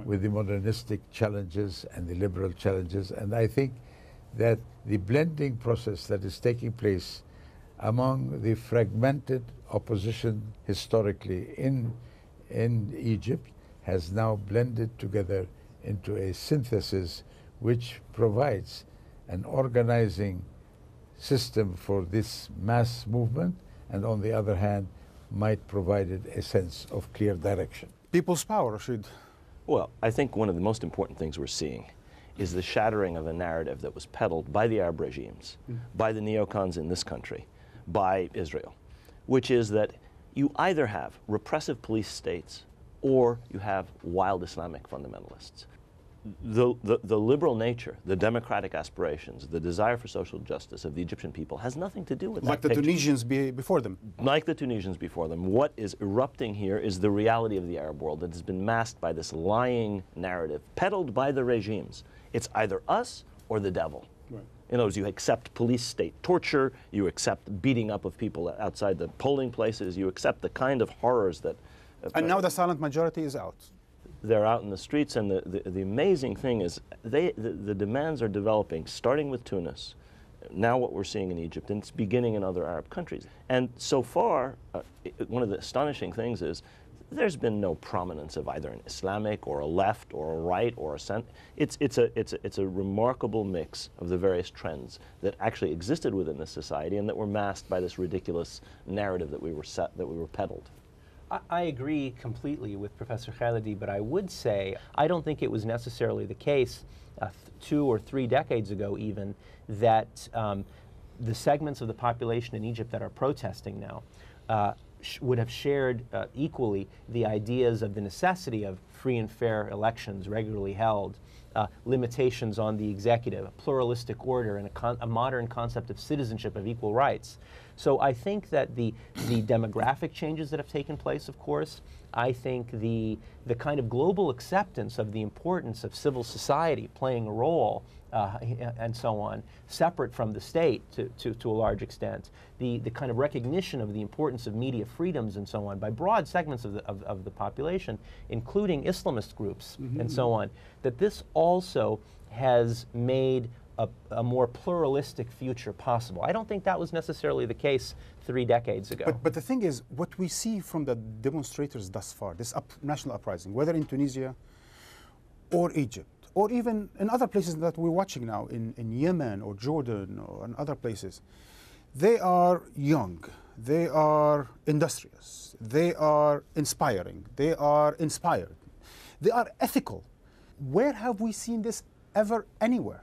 with the modernistic challenges and the liberal challenges. And I think that the blending process that is taking place among the fragmented opposition historically in Egypt has now blended together into a synthesis which provides an organizing system for this mass movement, and on the other hand might provide it a sense of clear direction. People's power, Rashid. Well, I think one of the most important things we're seeing is the shattering of a narrative that was peddled by the Arab regimes, by the neocons in this country, by Israel, which is that you either have repressive police states or you have wild Islamic fundamentalists. The liberal nature, the democratic aspirations, the desire for social justice of the Egyptian people has nothing to do with that. Like the Tunisians before them. Like the Tunisians before them. What is erupting here is the reality of the Arab world that has been masked by this lying narrative peddled by the regimes. It's either us or the devil. Right. In other words, you accept police state torture, you accept beating up of people outside the polling places, you accept the kind of horrors that... and now the silent majority is out. They're out in the streets, and the amazing thing is the demands are developing, starting with Tunis, now what we're seeing in Egypt, and it's beginning in other Arab countries. And so far, one of the astonishing things is there's been no prominence of either an Islamic or a left or a right or a center. It's a remarkable mix of the various trends that actually existed within this society and that were masked by this ridiculous narrative that we were peddled. I agree completely with Professor Khalidi, but I would say I don't think it was necessarily the case 2 or 3 decades ago even that the segments of the population in Egypt that are protesting now would have shared equally the ideas of the necessity of free and fair elections regularly held, limitations on the executive, a pluralistic order, and a modern concept of citizenship of equal rights. So I think that the demographic changes that have taken place, of course, I think the kind of global acceptance of the importance of civil society playing a role and so on, separate from the state to a large extent, the kind of recognition of the importance of media freedoms and so on by broad segments of the population, including Islamist groups and so on, that this also has made a more pluralistic future possible. I don't think that was necessarily the case 3 decades ago. But the thing is, what we see from the demonstrators thus far, this national uprising, whether in Tunisia or Egypt, or even in other places that we're watching now, in Yemen or Jordan or in other places, they are young, they are industrious, they are inspiring, they are inspired, they are ethical. Where have we seen this ever anywhere?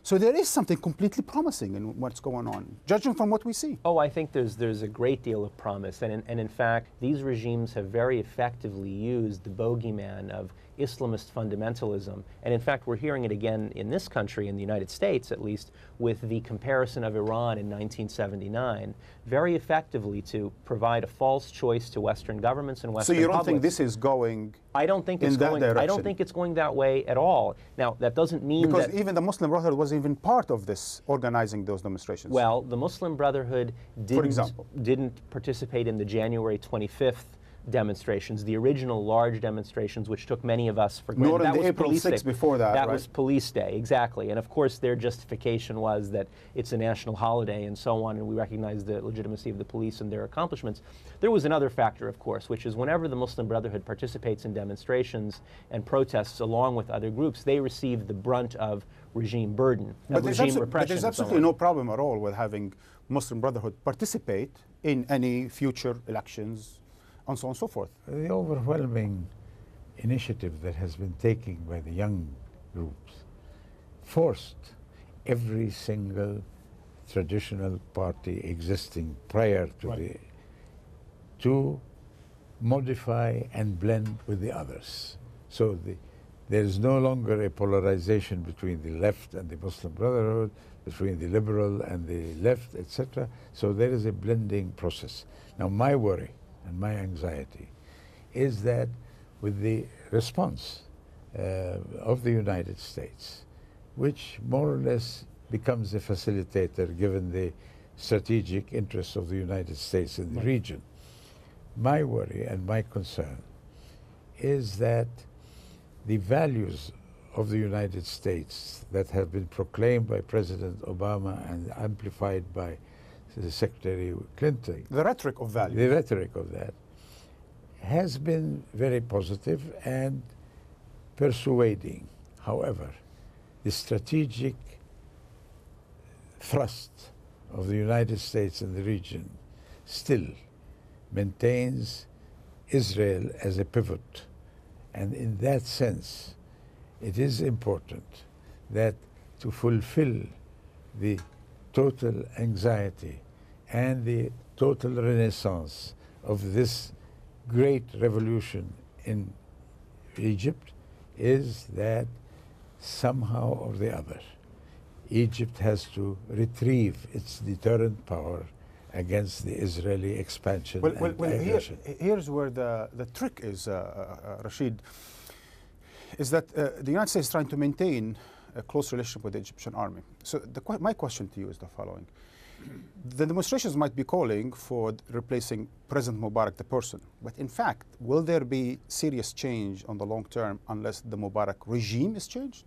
So there is something completely promising in what's going on, judging from what we see. Oh, I think there's a great deal of promise. And in fact, these regimes have very effectively used the bogeyman of Islamist fundamentalism. And in fact, we're hearing it again in this country, in the United States at least, with the comparison of Iran in 1979, very effectively to provide a false choice to Western governments and Western So you don't publics. think this is going I don't think it's in that going. direction? I don't think it's going that way at all. Now, that doesn't mean because that even the Muslim Brotherhood was even part of this, organizing those demonstrations. well, the Muslim Brotherhood For example. didn't participate in the January 25th demonstrations, the original large demonstrations, which took many of us for granted. Nor in That the was April police 6th day. before that, That right? was police day, exactly. And of course, their justification was that it's a national holiday and so on, and we recognize the legitimacy of the police and their accomplishments. There was another factor, of course, which is whenever the Muslim Brotherhood participates in demonstrations and protests along with other groups, they receive the brunt of regime burden, of regime repression. But there's and so absolutely on. no problem at all with having Muslim Brotherhood participate in any future elections and so on and so forth. The overwhelming initiative that has been taken by the young groups forced every single traditional party existing prior to to modify and blend with the others. So there is no longer a polarization between the left and the Muslim Brotherhood, between the liberal and the left, etc. So there is a blending process. Now my worry and my anxiety is that with the response of the United States, which more or less becomes a facilitator given the strategic interests of the United States in the region, my worry and my concern is that the values of the United States that have been proclaimed by President Obama and amplified by Secretary Clinton, The rhetoric of value. the rhetoric of that, has been very positive and persuading. However, the strategic thrust of the United States in the region still maintains Israel as a pivot. And in that sense, it is important that to fulfill the total anxiety and the total renaissance of this great revolution in Egypt is that somehow or the other, Egypt has to retrieve its deterrent power against the Israeli expansion and aggression. Here's where the trick is, Rashid, is that the United States is trying to maintain a close relationship with the Egyptian army. So my question to you is the following. The demonstrations might be calling for replacing President Mubarak, the person, but in fact, will there be serious change on the long term unless the Mubarak regime is changed?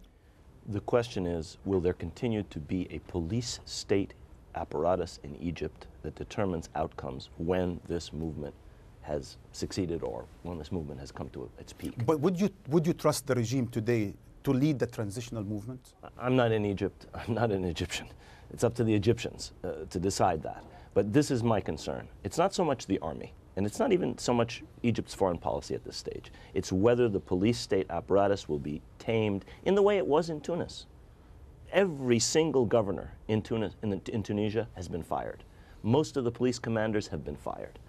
The question is, will there continue to be a police state apparatus in Egypt that determines outcomes when this movement has succeeded or when this movement has come to its peak? But would you trust the regime today to lead the transitional movement? I'm not in Egypt. I'm not an Egyptian. It's up to the Egyptians to decide that. But this is my concern. It's not so much the army, and it's not even so much Egypt's foreign policy at this stage. It's whether the police state apparatus will be tamed in the way it was in Tunis. Every single governor in Tunisia has been fired. Most of the police commanders have been fired.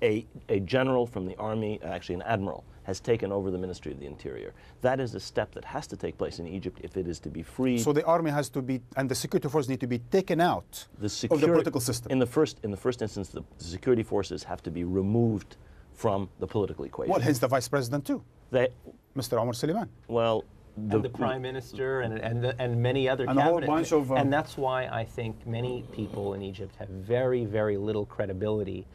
A general from the army, actually an admiral, has taken over the Ministry of the Interior. That is a step that has to take place in Egypt if it is to be freed. So the army has to be, and the security forces need to be taken out of the political system. In the first instance, the security forces have to be removed from the political equation. Well, hence the vice president too, Mr. Omar Suleiman. Well, the prime minister and many other and a whole cabinet. bunch of and that's why I think many people in Egypt have very, very little credibility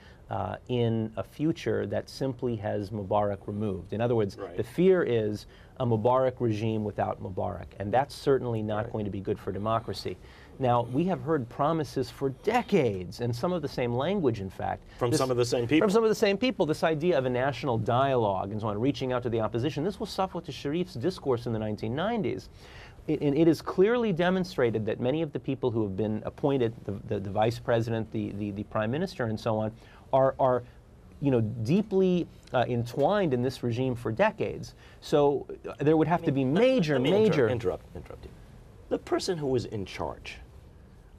in a future that simply has Mubarak removed. In other words, the fear is a Mubarak regime without Mubarak, and that's certainly not going to be good for democracy. Now, we have heard promises for decades, and some of the same language, in fact. From some of the same people. From some of the same people, this idea of a national dialogue and so on, reaching out to the opposition. This was Safwat al-Sharif's discourse in the 1990s. It is clearly demonstrated that many of the people who have been appointed, the vice president, the prime minister, and so on, are deeply entwined in this regime for decades. So there would have to be major. Interrupt you. The person who was in charge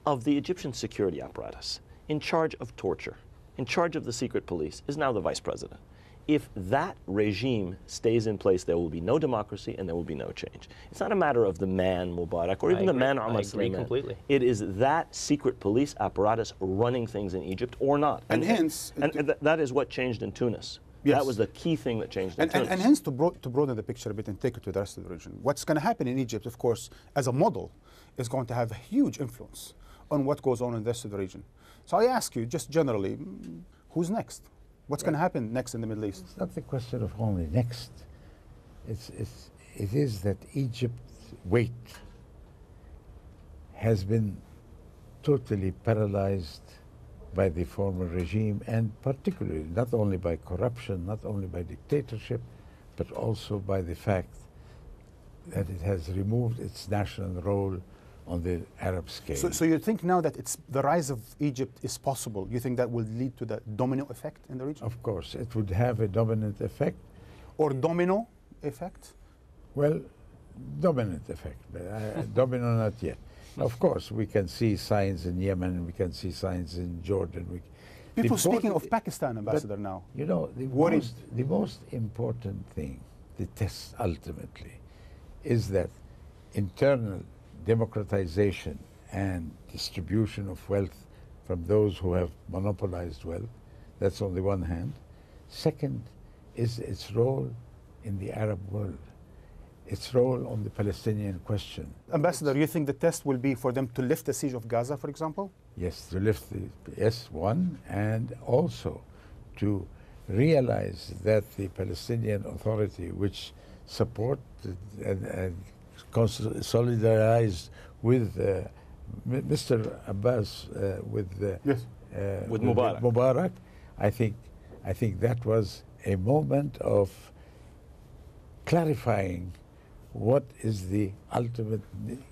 of the Egyptian security apparatus, in charge of torture, in charge of the secret police, is now the vice president. If that regime stays in place, there will be no democracy and there will be no change. It's not a matter of the man Mubarak or even the man Omar Suleiman. Completely. It is that secret police apparatus running things in Egypt or not. And hence... that is what changed in Tunis. Yes. That was the key thing that changed in Tunis. And hence, to broaden the picture a bit and take it to the rest of the region, what's going to happen in Egypt, of course, as a model, is going to have a huge influence on what goes on in the rest of the region. So I ask you, just generally, who's next? What's going to happen next in the Middle East? It's not the question of only next. It is that Egypt's weight has been totally paralyzed by the former regime, and particularly not only by corruption, not only by dictatorship, but also by the fact that it has removed its national role on the Arab scale. So you think now that the rise of Egypt is possible? You think that will lead to the domino effect in the region? Of course, it would have a dominant effect. Or domino effect? Well, dominant effect, but domino not yet. Of course, we can see signs in Yemen, we can see signs in Jordan. People speaking of Pakistan, Ambassador, now. You know, the most important thing, the test ultimately, is that internal democratization and distribution of wealth from those who have monopolized wealth. That's on the one hand. Second is its role in the Arab world, its role on the Palestinian question. Ambassador, you think the test will be for them to lift the siege of Gaza, for example? Yes, to lift one, and also to realize that the Palestinian Authority, which support and solidarized with Mr. Abbas, with Yes. With Mubarak. Mubarak. I think that was a moment of clarifying what is the ultimate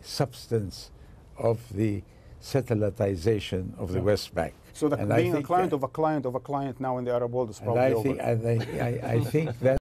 substance of the satellitization of the West Bank. So And I being a think client of a client of a client now in the Arab world is and probably I over. think, and I think that